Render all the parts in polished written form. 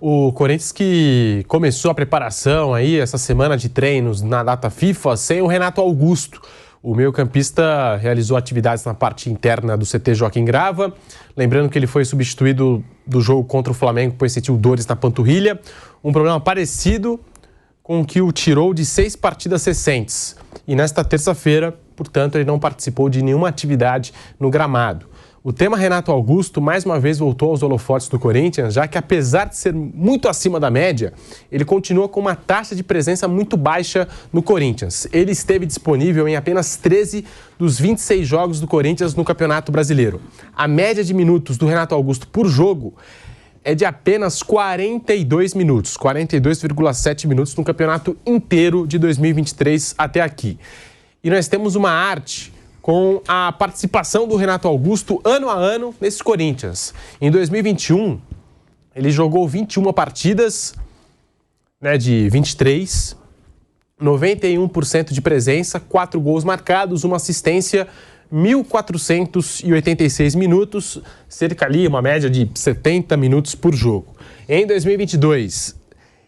O Corinthians que começou a preparação aí, essa semana de treinos na data FIFA, sem o Renato Augusto. O meio-campista realizou atividades na parte interna do CT Joaquim Grava. Lembrando que ele foi substituído do jogo contra o Flamengo, pois sentiu dores na panturrilha. Um problema parecido com o que o tirou de 6 partidas recentes. E nesta terça-feira, portanto, ele não participou de nenhuma atividade no gramado. O tema Renato Augusto mais uma vez voltou aos holofotes do Corinthians, já que apesar de ser muito acima da média, ele continua com uma taxa de presença muito baixa no Corinthians. Ele esteve disponível em apenas 13 dos 26 jogos do Corinthians no Campeonato Brasileiro. A média de minutos do Renato Augusto por jogo é de apenas 42 minutos, 42,7 minutos no campeonato inteiro de 2023 até aqui. E nós temos uma arte com a participação do Renato Augusto ano a ano nesses Corinthians. Em 2021, ele jogou 21 partidas, de 23, 91% de presença, 4 gols marcados, uma assistência, 1.486 minutos, cerca ali, uma média de 70 minutos por jogo. Em 2022,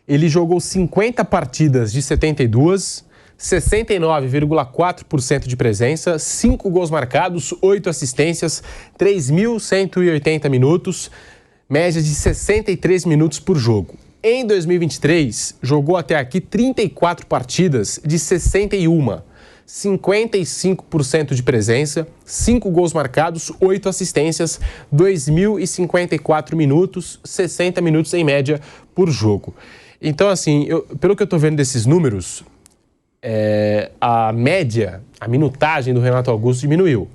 ele jogou 50 partidas de 72, 69,4% de presença, 5 gols marcados, 8 assistências, 3.180 minutos, média de 63 minutos por jogo. Em 2023, jogou até aqui 34 partidas de 61, 55% de presença, 5 gols marcados, 8 assistências, 2.054 minutos, 60 minutos em média por jogo. Então, assim, pelo que eu estou vendo desses números, a média, a minutagem do Renato Augusto diminuiu.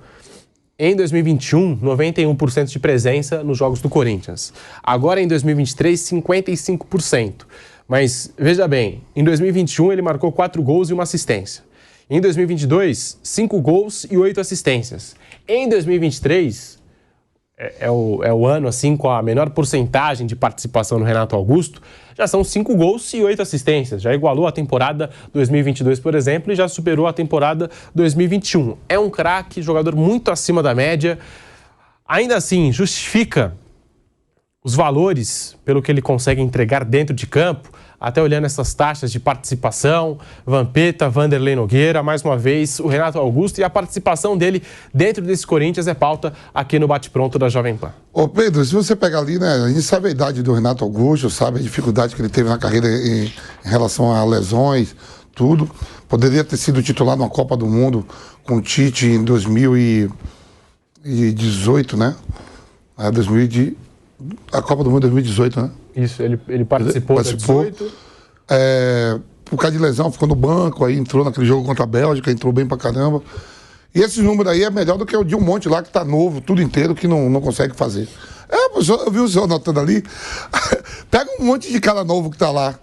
Em 2021, 91% de presença nos jogos do Corinthians. Agora, em 2023, 55%. Mas, veja bem, em 2021 ele marcou 4 gols e uma assistência. Em 2022, 5 gols e 8 assistências. Em 2023, é o ano assim com a menor porcentagem de participação no Renato Augusto, já são 5 gols e 8 assistências. Já igualou a temporada 2022, por exemplo, e já superou a temporada 2021. É um craque, jogador muito acima da média. Ainda assim, justifica os valores pelo que ele consegue entregar dentro de campo, até olhando essas taxas de participação, Vampeta, Vanderlei Nogueira, mais uma vez o Renato Augusto, e a participação dele dentro desse Corinthians é pauta aqui no Bate-Pronto da Jovem Pan. Ô Pedro, se você pegar ali, a gente sabe a idade do Renato Augusto, sabe a dificuldade que ele teve na carreira em relação a lesões, tudo. Poderia ter sido titular numa Copa do Mundo com o Tite em 2018, né? A Copa do Mundo 2018, né? Isso, ele participou. 18. Por causa de lesão, ficou no banco, aí entrou naquele jogo contra a Bélgica, entrou bem pra caramba. E esse número aí é melhor do que o de um monte lá que tá novo, tudo inteiro, que não consegue fazer. Eu vi o senhor anotando ali. Pega um monte de cara novo que tá lá,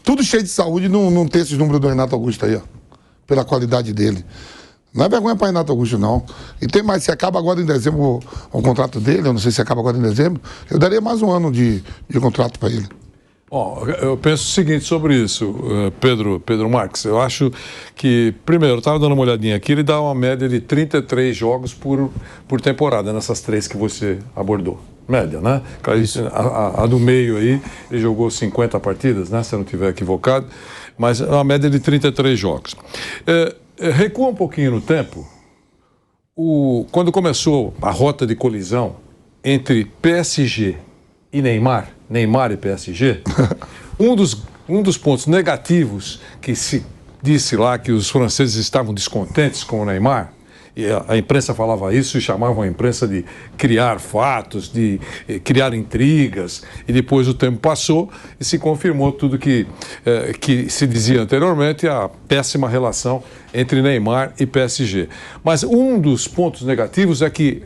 tudo cheio de saúde, não tem esses números do Renato Augusto aí, ó, pela qualidade dele. Não é vergonha para Renato Augusto, não. E tem mais, se acaba agora em dezembro o contrato dele, eu não sei se acaba agora em dezembro, eu daria mais um ano de contrato para ele. Bom, eu penso o seguinte sobre isso, Pedro Marques. Eu acho que, primeiro, eu estava dando uma olhadinha aqui, ele dá uma média de 33 jogos por temporada, nessas 3 que você abordou. Média, né? A do meio aí, ele jogou 50 partidas, né? Se eu não estiver equivocado, mas é uma média de 33 jogos. Recua um pouquinho no tempo, quando começou a rota de colisão entre PSG e Neymar e PSG, um dos pontos negativos que se disse lá que os franceses estavam descontentes com o Neymar, e a imprensa falava isso e chamavam a imprensa de criar fatos, de criar intrigas, e depois o tempo passou e se confirmou tudo que se dizia anteriormente, a péssima relação entre Neymar e PSG. Mas um dos pontos negativos é que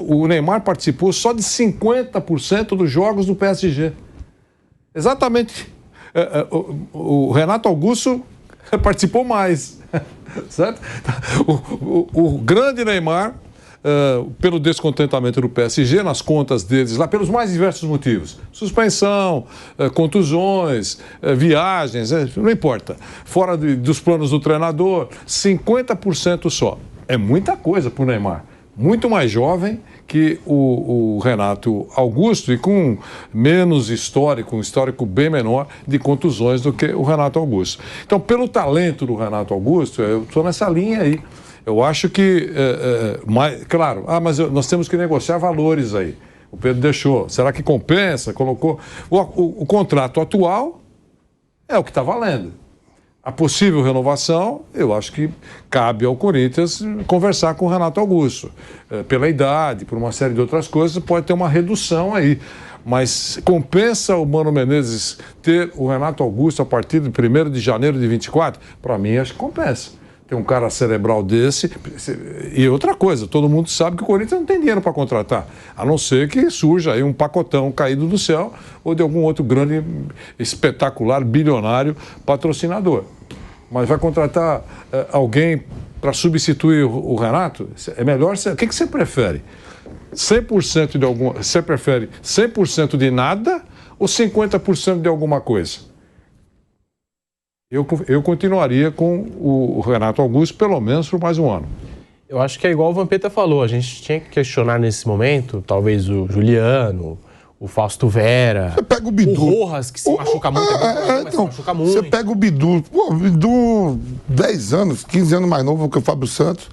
o Neymar participou só de 50% dos jogos do PSG. Exatamente. O Renato Augusto participou mais. Certo? O grande Neymar, pelo descontentamento do PSG, nas contas deles lá, pelos mais diversos motivos, suspensão, contusões, viagens, não importa, fora dos planos do treinador, 50% só. É muita coisa para o Neymar. Muito mais jovem, que o Renato Augusto, e com menos histórico, um histórico bem menor de contusões do que o Renato Augusto. Então, pelo talento do Renato Augusto, eu estou nessa linha aí. Eu acho que, claro, mas nós temos que negociar valores aí. O Pedro deixou. Será que compensa? Colocou. O contrato atual é o que está valendo. A possível renovação, eu acho que cabe ao Corinthians conversar com o Renato Augusto. Pela idade, por uma série de outras coisas, pode ter uma redução aí. Mas compensa o Mano Menezes ter o Renato Augusto a partir de 1º de janeiro de 24? Para mim, acho que compensa. Tem um cara cerebral desse. E outra coisa, todo mundo sabe que o Corinthians não tem dinheiro para contratar, a não ser que surja aí um pacotão caído do céu ou de algum outro grande, espetacular, bilionário patrocinador. Mas vai contratar alguém para substituir o Renato? É melhor. O que você prefere? 100% de alguma. Você prefere 100% de nada ou 50% de alguma coisa? Eu continuaria com o Renato Augusto pelo menos por mais um ano. Eu acho que é igual o Vampeta falou, a gente tinha que questionar nesse momento, talvez o Juliano, o Fausto Vera, você pega o Bidu, o Rojas, que se machuca muito, se machuca muito. Você pega o Bidu, o Bidu 10 anos, 15 anos mais novo que o Fábio Santos,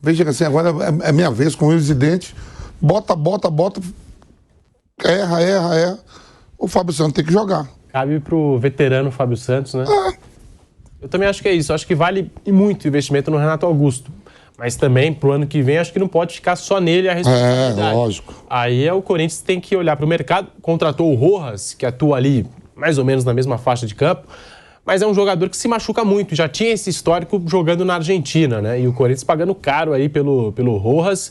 veja assim, agora é minha vez com o residente, bota, erra, o Fábio Santos tem que jogar. Cabe pro veterano Fábio Santos, né? Eu também acho que é isso. Eu acho que vale muito o investimento no Renato Augusto. Mas também, pro ano que vem, acho que não pode ficar só nele a responsabilidade. Lógico. Aí o Corinthians tem que olhar para o mercado. Contratou o Rojas, que atua ali mais ou menos na mesma faixa de campo. Mas é um jogador que se machuca muito. Já tinha esse histórico jogando na Argentina, né? E o Corinthians pagando caro aí pelo Rojas.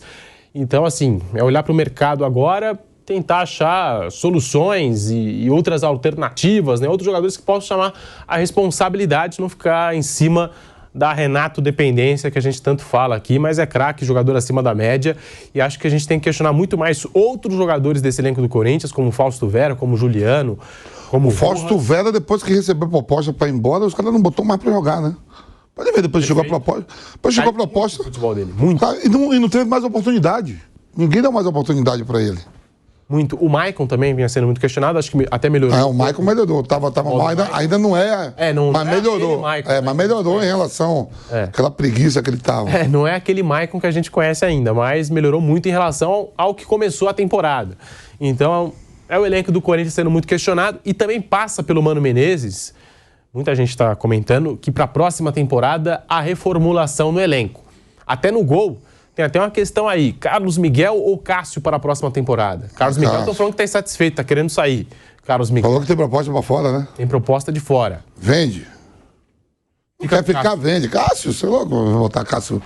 Então, assim, é olhar para o mercado agora, tentar achar soluções e outras alternativas, né? Outros jogadores que possam chamar a responsabilidade, não ficar em cima da Renato dependência que a gente tanto fala aqui, mas é craque, jogador acima da média, e acho que a gente tem que questionar muito mais outros jogadores desse elenco do Corinthians, como o Fausto Vera, como o Juliano, como o Fausto Vera, depois que recebeu a proposta para ir embora, os caras não botou mais para jogar, né? Pode ver, depois chegou a proposta. Depois chegou a proposta. O futebol dele, muito. E não teve mais oportunidade. Ninguém deu mais oportunidade para ele. Muito. O Maicon também vinha sendo muito questionado, acho que até melhorou. O Maicon melhorou. Tava mal, ainda não é. Mas melhorou. Mas melhorou em relação àquela preguiça que ele tava. Não é aquele Maicon que a gente conhece ainda, mas melhorou muito em relação ao que começou a temporada. Então, é o elenco do Corinthians sendo muito questionado e também passa pelo Mano Menezes. Muita gente está comentando que para a próxima temporada a reformulação no elenco. Até no gol. Tem até uma questão aí, Carlos Miguel ou Cássio para a próxima temporada? Carlos Miguel, estão falando que está insatisfeito, está querendo sair. Carlos Miguel. Falou que tem proposta para fora, né? Tem proposta de fora. Vende. Quer ficar, vende. Cássio, sei lá, vou botar Cássio.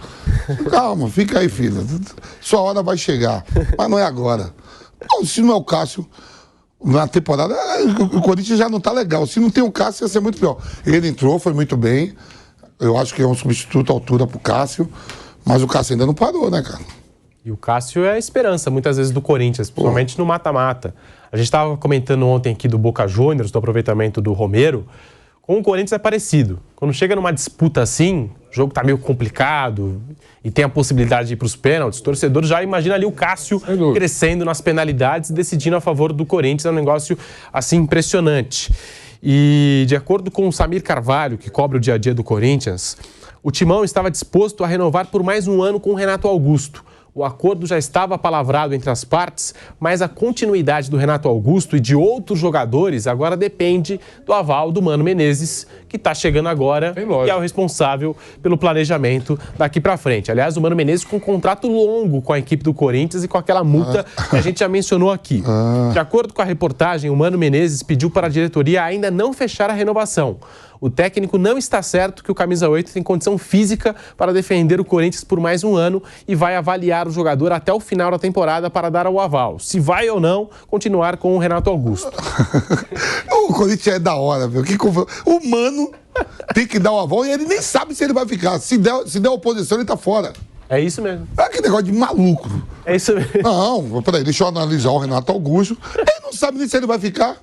Calma, fica aí, filho. Sua hora vai chegar, mas não é agora. Bom, se não é o Cássio, na temporada, o Corinthians já não está legal. Se não tem o Cássio, ia ser muito pior. Ele entrou, foi muito bem. Eu acho que é um substituto à altura para o Cássio. Mas o Cássio ainda não parou, né, cara? E o Cássio é a esperança, muitas vezes, do Corinthians, principalmente no mata-mata. A gente estava comentando ontem aqui do Boca Juniors, do aproveitamento do Romero. Com o Corinthians é parecido. Quando chega numa disputa assim, o jogo tá meio complicado e tem a possibilidade de ir para os pênaltis, o torcedor já imagina ali o Cássio crescendo nas penalidades e decidindo a favor do Corinthians. É um negócio, assim, impressionante. E, de acordo com o Samir Carvalho, que cobre o dia a dia do Corinthians, o Timão estava disposto a renovar por mais um ano com o Renato Augusto. O acordo já estava palavrado entre as partes, mas a continuidade do Renato Augusto e de outros jogadores agora depende do aval do Mano Menezes, que está chegando agora e é o responsável pelo planejamento daqui para frente. Aliás, o Mano Menezes com um contrato longo com a equipe do Corinthians e com aquela multa que a gente já mencionou aqui. De acordo com a reportagem, o Mano Menezes pediu para a diretoria ainda não fechar a renovação. O técnico não está certo que o Camisa 8 tem condição física para defender o Corinthians por mais um ano e vai avaliar o jogador até o final da temporada para dar o aval. Se vai ou não continuar com o Renato Augusto. O Corinthians é da hora, viu? O Mano tem que dar o aval e ele nem sabe se ele vai ficar. Se der oposição, ele tá fora. É isso mesmo. É aquele negócio de maluco. É isso mesmo. Não, peraí, deixa eu analisar o Renato Augusto. Ele não sabe nem se ele vai ficar.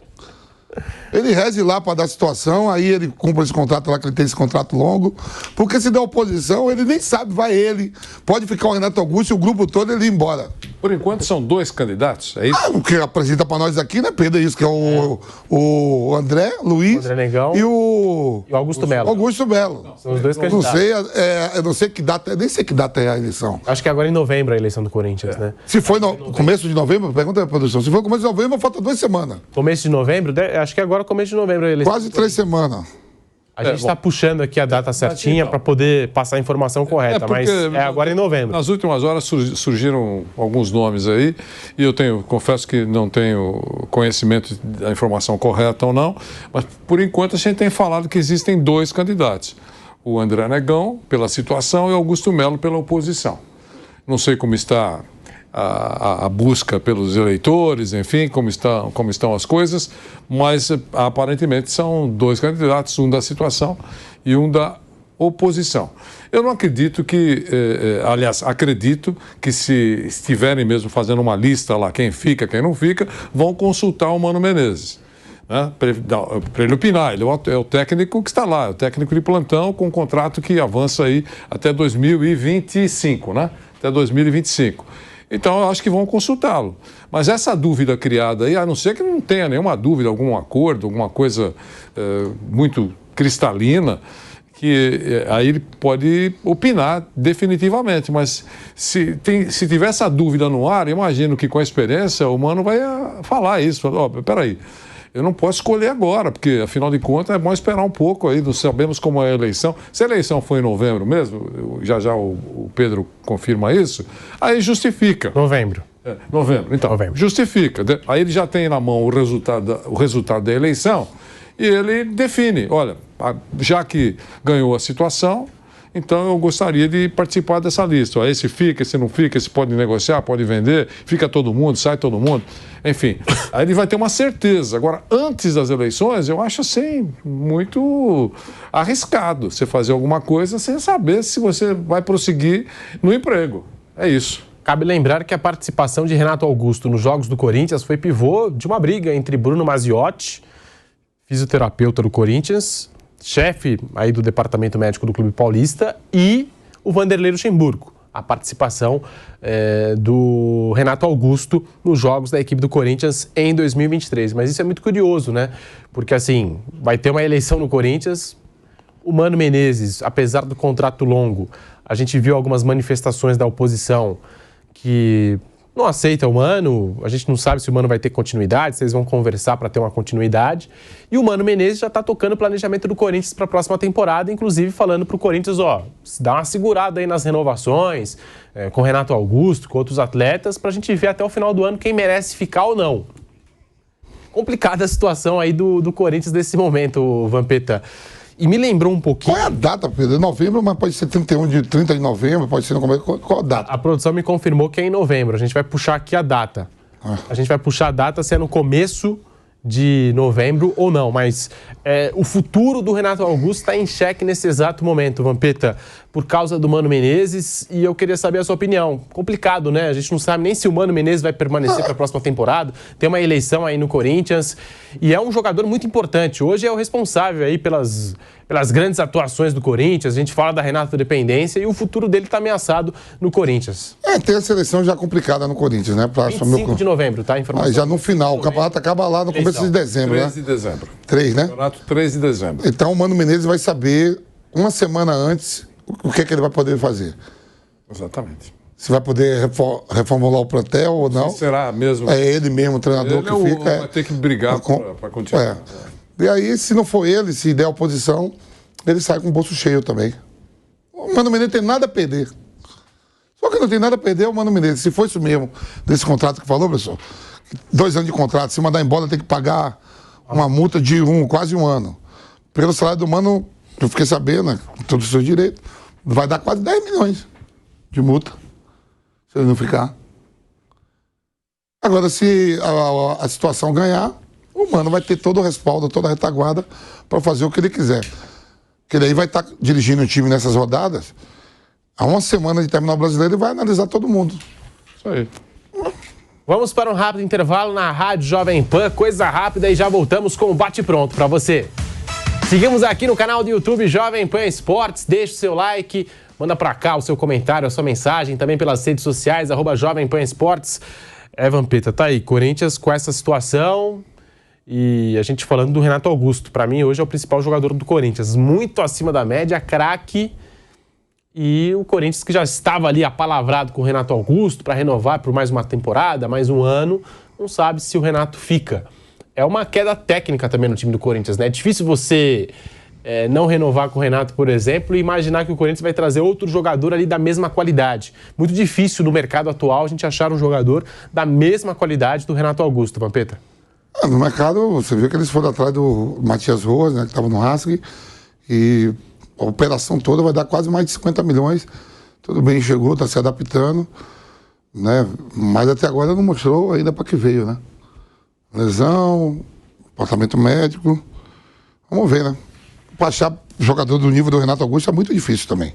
Ele reze lá para dar situação, aí ele cumpre esse contrato lá, que ele tem esse contrato longo. Porque se der oposição, ele nem sabe, vai ele. Pode ficar o Renato Augusto e o grupo todo ele ir embora. Por enquanto são 2 candidatos, é isso? O que apresenta para nós aqui, né, Pedro? É isso, que é o André Luiz André Negão e o Augusto Melo. Augusto Melo. São os dois Não candidatos. sei, eu não sei que data, nem sei que data é a eleição. Acho que agora em novembro a eleição do Corinthians, né? Se foi no começo de novembro, pergunta aí, produção. Se foi no começo de novembro, falta 2 semanas. Começo de novembro? Acho que agora começo de novembro a eleição. Quase 3 semanas. A gente está puxando aqui a data certinha para poder passar a informação correta, mas é agora em novembro. Nas últimas horas surgiram alguns nomes aí, e confesso que não tenho conhecimento da informação correta ou não, mas por enquanto a gente tem falado que existem 2 candidatos. O André Negão, pela situação, e o Augusto Melo, pela oposição. Não sei como está a busca pelos eleitores, enfim, como estão as coisas, mas aparentemente são 2 candidatos, um da situação e um da oposição. Eu não acredito aliás, acredito que se estiverem mesmo fazendo uma lista lá, quem fica, quem não fica, vão consultar o Mano Menezes, né, para ele opinar. Ele é o técnico que está lá, é o técnico de plantão com um contrato que avança aí até 2025, né? Até 2025. Então, eu acho que vão consultá-lo. Mas essa dúvida criada aí, a não ser que não tenha nenhuma dúvida, algum acordo, alguma coisa muito cristalina, que aí ele pode opinar definitivamente. Mas se tiver essa dúvida no ar, imagino que com a experiência o Mano vai falar isso. Peraí, eu não posso escolher agora, porque afinal de contas é bom esperar um pouco aí, não sabemos como é a eleição. Se a eleição foi em novembro mesmo, já o Pedro confirma isso, aí justifica. Novembro. Novembro, então, justifica. Aí ele já tem na mão o resultado da eleição e ele define, olha, já que ganhou a situação, então eu gostaria de participar dessa lista. Esse fica, esse não fica, esse pode negociar, pode vender, fica todo mundo, sai todo mundo. Enfim, aí ele vai ter uma certeza. Agora, antes das eleições, eu acho assim, muito arriscado você fazer alguma coisa sem saber se você vai prosseguir no emprego. É isso. Cabe lembrar que a participação de Renato Augusto nos Jogos do Corinthians foi pivô de uma briga entre Bruno Maziotti, fisioterapeuta do Corinthians, chefe aí do departamento médico do Clube Paulista, e o Vanderlei Luxemburgo. A participação do Renato Augusto nos jogos da equipe do Corinthians em 2023. Mas isso é muito curioso, né? Porque, assim, vai ter uma eleição no Corinthians. O Mano Menezes, apesar do contrato longo, a gente viu algumas manifestações da oposição que não aceita o Mano, a gente não sabe se o Mano vai ter continuidade, se eles vão conversar para ter uma continuidade. E o Mano Menezes já está tocando o planejamento do Corinthians para a próxima temporada, inclusive falando para o Corinthians, dá uma segurada aí nas renovações, com o Renato Augusto, com outros atletas, para a gente ver até o final do ano quem merece ficar ou não. Complicada a situação aí do Corinthians nesse momento, Vampeta. E me lembrou um pouquinho... Qual é a data, Pedro? É novembro, mas pode ser 30 de novembro, pode ser no começo. Qual a data? A produção me confirmou que é em novembro. A gente vai puxar aqui a data. A gente vai puxar a data se é no começo de novembro ou não. Mas o futuro do Renato Augusto está em xeque nesse exato momento, Vampeta, por causa do Mano Menezes. E eu queria saber a sua opinião. Complicado, né? A gente não sabe nem se o Mano Menezes vai permanecer para a próxima temporada. Tem uma eleição aí no Corinthians. E é um jogador muito importante. Hoje é o responsável aí pelas grandes atuações do Corinthians. A gente fala da Renato Dependência e o futuro dele está ameaçado no Corinthians. Tem a seleção já complicada no Corinthians, né? 25 de novembro, tá? Informação. Já no final. O campeonato acaba lá no começo de dezembro, 3 né? de dezembro. 3, né? Campeonato 3 de dezembro. Então o Mano Menezes vai saber, uma semana antes, o que ele vai poder fazer. Exatamente. Se vai poder reformular o plantel ou não. Se será mesmo? É ele mesmo, o treinador que fica. Vai ter que brigar para continuar. E aí, se não for ele, se der oposição, ele sai com o bolso cheio também. O Mano Menezes tem nada a perder. Só que não tem nada a perder é o Mano Menezes. Se for isso mesmo, desse contrato que falou, professor, 2 anos de contrato, se mandar embora tem que pagar uma multa de quase um ano. Pelo salário do Mano, eu fiquei sabendo, né, com todos os seus direitos, vai dar quase 10 milhões de multa, se ele não ficar. Agora, se a situação ganhar, o Mano vai ter todo o respaldo, toda a retaguarda para fazer o que ele quiser. Porque daí vai estar dirigindo o time nessas rodadas. Há uma semana de terminar o Brasileiro, ele vai analisar todo mundo. Isso aí. Vamos para um rápido intervalo na Rádio Jovem Pan, coisa rápida, e já voltamos com o bate-pronto para você. Seguimos aqui no canal do YouTube Jovem Pan Esportes, deixa o seu like, manda para cá o seu comentário, a sua mensagem, também pelas redes sociais, @Jovem Pan Esportes. Vampeta, tá aí, Corinthians com essa situação e a gente falando do Renato Augusto. Para mim, hoje é o principal jogador do Corinthians, muito acima da média, craque. E o Corinthians, que já estava ali apalavrado com o Renato Augusto para renovar por mais uma temporada, mais um ano, não sabe se o Renato fica. É uma queda técnica também no time do Corinthians, né? É difícil você não renovar com o Renato, por exemplo, e imaginar que o Corinthians vai trazer outro jogador ali da mesma qualidade. Muito difícil no mercado atual a gente achar um jogador da mesma qualidade do Renato Augusto, Vampeta. No mercado, você viu que eles foram atrás do Matias Rojas, né, que estava no Racing, e a operação toda vai dar quase mais de 50 milhões. Tudo bem, chegou, está se adaptando, né? Mas até agora não mostrou ainda para que veio, né? Lesão, departamento médico. Vamos ver, né? Para achar jogador do nível do Renato Augusto é muito difícil também.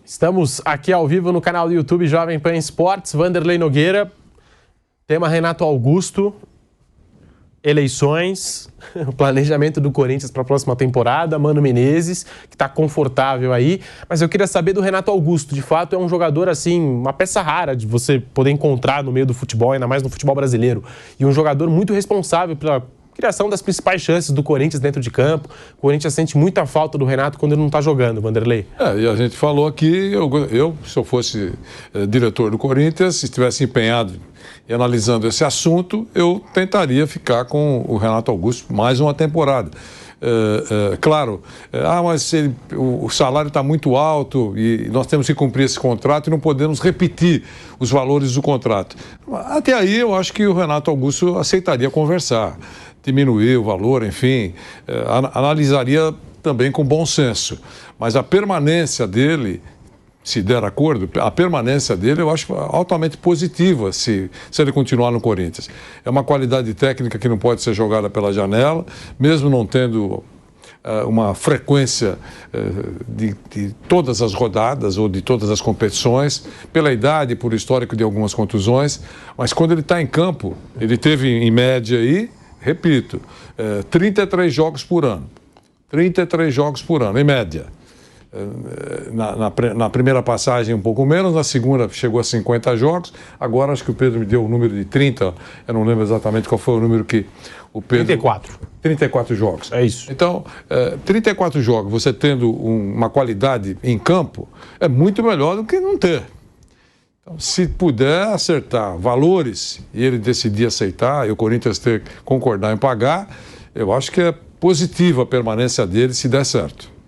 Estamos aqui ao vivo no canal do YouTube Jovem Pan Esportes. Vanderlei Nogueira, tema Renato Augusto, eleições, o planejamento do Corinthians para a próxima temporada, Mano Menezes, que está confortável aí. Mas eu queria saber do Renato Augusto. De fato, é um jogador, assim, uma peça rara de você poder encontrar no meio do futebol, ainda mais no futebol brasileiro. E um jogador muito responsável pela criação das principais chances do Corinthians dentro de campo. O Corinthians sente muita falta do Renato quando ele não está jogando, Vanderlei. E a gente falou aqui, se eu fosse diretor do Corinthians, se estivesse empenhado e analisando esse assunto, eu tentaria ficar com o Renato Augusto mais uma temporada. Claro, mas o salário está muito alto e nós temos que cumprir esse contrato e não podemos repetir os valores do contrato. Até aí eu acho que o Renato Augusto aceitaria conversar, diminuir o valor, enfim, analisaria também com bom senso. Mas a permanência dele, se der acordo, a permanência dele eu acho altamente positiva se ele continuar no Corinthians. É uma qualidade técnica que não pode ser jogada pela janela, mesmo não tendo uma frequência de todas as rodadas ou de todas as competições, pela idade, por histórico de algumas contusões, mas quando ele está em campo, ele teve em média aí, repito, 33 jogos por ano. 33 jogos por ano, em média. Na primeira passagem um pouco menos, na segunda chegou a 50 jogos, agora acho que o Pedro me deu o número de 30, eu não lembro exatamente qual foi o número que o Pedro... 34 jogos. É isso. Então, 34 jogos, você tendo uma qualidade em campo, é muito melhor do que não ter. Então, se puder acertar valores e ele decidir aceitar e o Corinthians concordar em pagar, eu acho que é positiva a permanência dele se der certo.